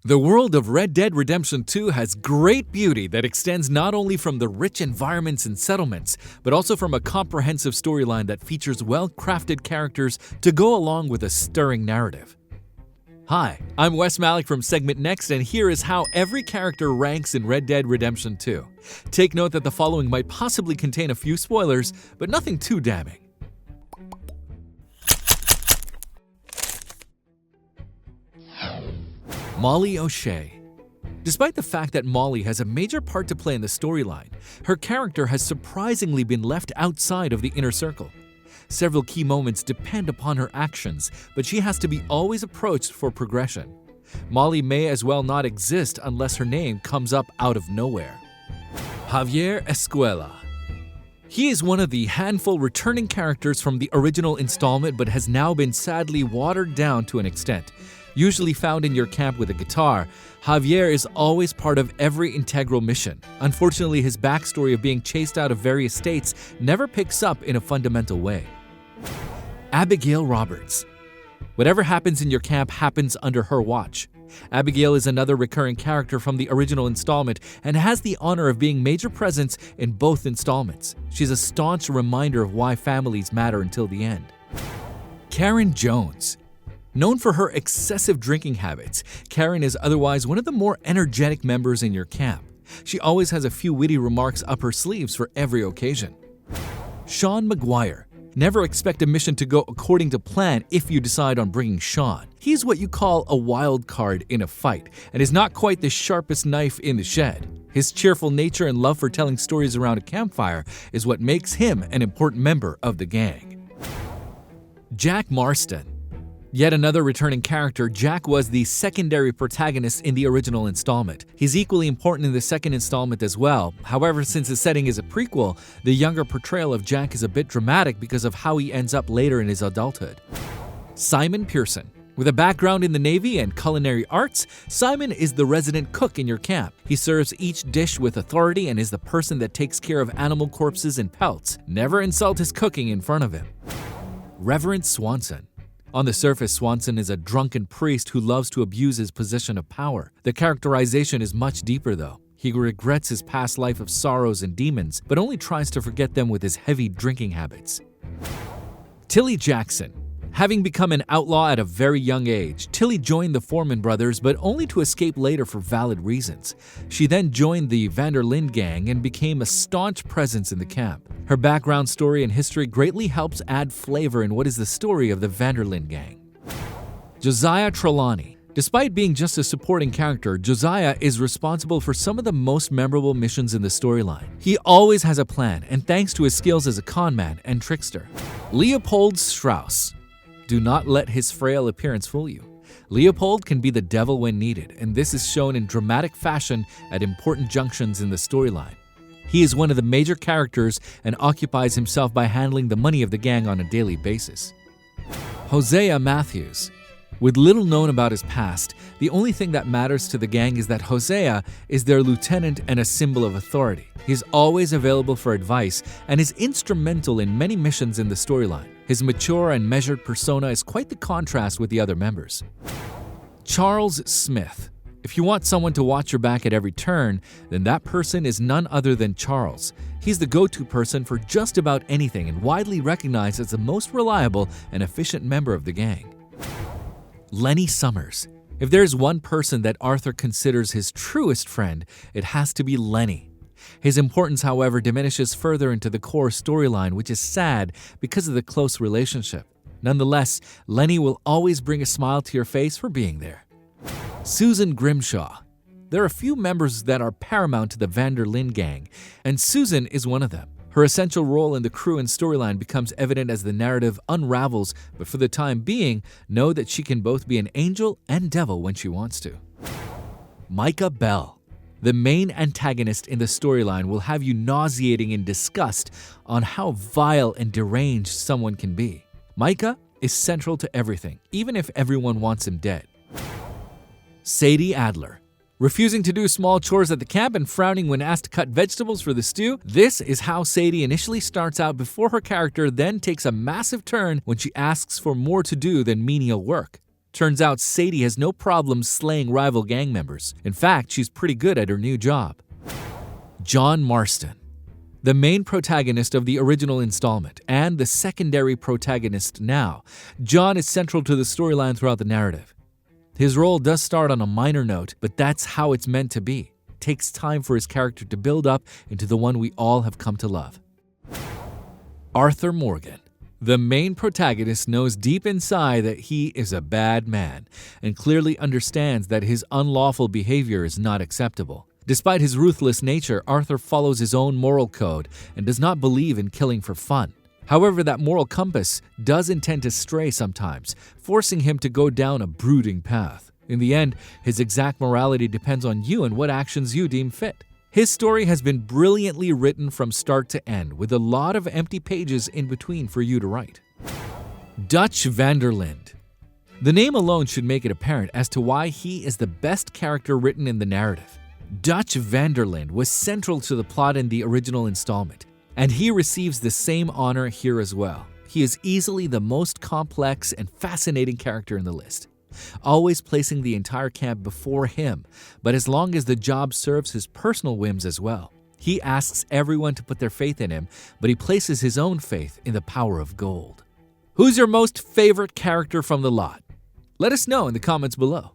The world of Red Dead Redemption 2 has great beauty that extends not only from the rich environments and settlements, but also from a comprehensive storyline that features well-crafted characters to go along with a stirring narrative. Hi, I'm Wes Malik from SegmentNext, and here is how every character ranks in Red Dead Redemption 2. Take note that the following might possibly contain a few spoilers, but nothing too damning. Molly O'Shea. Despite the fact that Molly has a major part to play in the storyline, her character has surprisingly been left outside of the inner circle. Several key moments depend upon her actions, but she has to be always approached for progression. Molly may as well not exist unless her name comes up out of nowhere. Javier Escuela. He is one of the handful returning characters from the original installment but has now been sadly watered down to an extent. Usually found in your camp with a guitar, Javier is always part of every integral mission. Unfortunately, his backstory of being chased out of various states never picks up in a fundamental way. Abigail Roberts. Whatever happens in your camp happens under her watch. Abigail is another recurring character from the original installment and has the honor of being major presence in both installments. She's a staunch reminder of why families matter until the end. Karen Jones. Known for her excessive drinking habits, Karen is otherwise one of the more energetic members in your camp. She always has a few witty remarks up her sleeves for every occasion. Sean McGuire. Never expect a mission to go according to plan if you decide on bringing Sean. He's what you call a wild card in a fight and is not quite the sharpest knife in the shed. His cheerful nature and love for telling stories around a campfire is what makes him an important member of the gang. Jack Marston. Yet another returning character, Jack was the secondary protagonist in the original installment. He's equally important in the second installment as well. However, since the setting is a prequel, the younger portrayal of Jack is a bit dramatic because of how he ends up later in his adulthood. Simon Pearson. With a background in the Navy and culinary arts, Simon is the resident cook in your camp. He serves each dish with authority and is the person that takes care of animal corpses and pelts. Never insult his cooking in front of him. Reverend Swanson. On the surface, Swanson is a drunken priest who loves to abuse his position of power. The characterization is much deeper though. He regrets his past life of sorrows and demons, but only tries to forget them with his heavy drinking habits. Tilly Jackson. Having become an outlaw at a very young age, Tilly joined the Foreman brothers, but only to escape later for valid reasons. She then joined the LINDE gang and became a staunch presence in the camp. Her background story and history greatly helps add flavor in what is the story of the LINDE gang. Josiah TRELAWNY. Despite being just a supporting character, Josiah is responsible for some of the most memorable missions in the storyline. He always has a plan, and thanks to his skills as a conman and trickster. Leopold STRAUSS. Do not let his frail appearance fool you. Leopold can be the devil when needed, and this is shown in dramatic fashion at important junctions in the storyline. He is one of the major characters and occupies himself by handling the money of the gang on a daily basis. HOSEA Matthews. With little known about his past, the only thing that matters to the gang is that HOSEA is their lieutenant and a symbol of authority. He is always available for advice and is instrumental in many missions in the storyline. His mature and measured persona is quite the contrast with the other members. Charles Smith. If you want someone to watch your back at every turn, then that person is none other than Charles. He's the go-to person for just about anything and widely recognized as the most reliable and efficient member of the gang. Lenny Summers. If there's one person that Arthur considers his truest friend, it has to be Lenny. His importance, however, diminishes further into the core storyline, which is sad because of the close relationship. Nonetheless, Lenny will always bring a smile to your face for being there. Susan Grimshaw. There are a few members that are paramount to the LINDE gang, and Susan is one of them. Her essential role in the crew and storyline becomes evident as the narrative unravels, but for the time being, know that she can both be an angel and devil when she wants to. Micah Bell. The main antagonist in the storyline will have you nauseating in disgust on how vile and deranged someone can be. Micah is central to everything, even if everyone wants him dead. SADIE ADLER. Refusing to do small chores at the camp and frowning when asked to cut vegetables for the stew, this is how SADIE initially starts out before her character then takes a massive turn when she asks for more to do than menial work. Turns out Sadie has no problem slaying rival gang members. In fact, she's pretty good at her new job. John Marston. The main protagonist of the original installment and the secondary protagonist now, John is central to the storyline throughout the narrative. His role does start on a minor note, but that's how it's meant to be. It takes time for his character to build up into the one we all have come to love. Arthur Morgan. The main protagonist knows deep inside that he is a bad man and clearly understands that his unlawful behavior is not acceptable. Despite his ruthless nature, Arthur follows his own moral code and does not believe in killing for fun. However, that moral compass does intend to stray sometimes, forcing him to go down a brooding path. In the end, his exact morality depends on you and what actions you deem fit. His story has been brilliantly written from start to end, with a lot of empty pages in between for you to write. Dutch van der Linde. The name alone should make it apparent as to why he is the best character written in the narrative. Dutch van der Linde was central to the plot in the original installment, and he receives the same honor here as well. He is easily the most complex and fascinating character in the list, always placing the entire camp before him, but as long as the job serves his personal whims as well. He asks everyone to put their faith in him, but he places his own faith in the power of gold. Who's your most favorite character from the lot? Let us know in the comments below.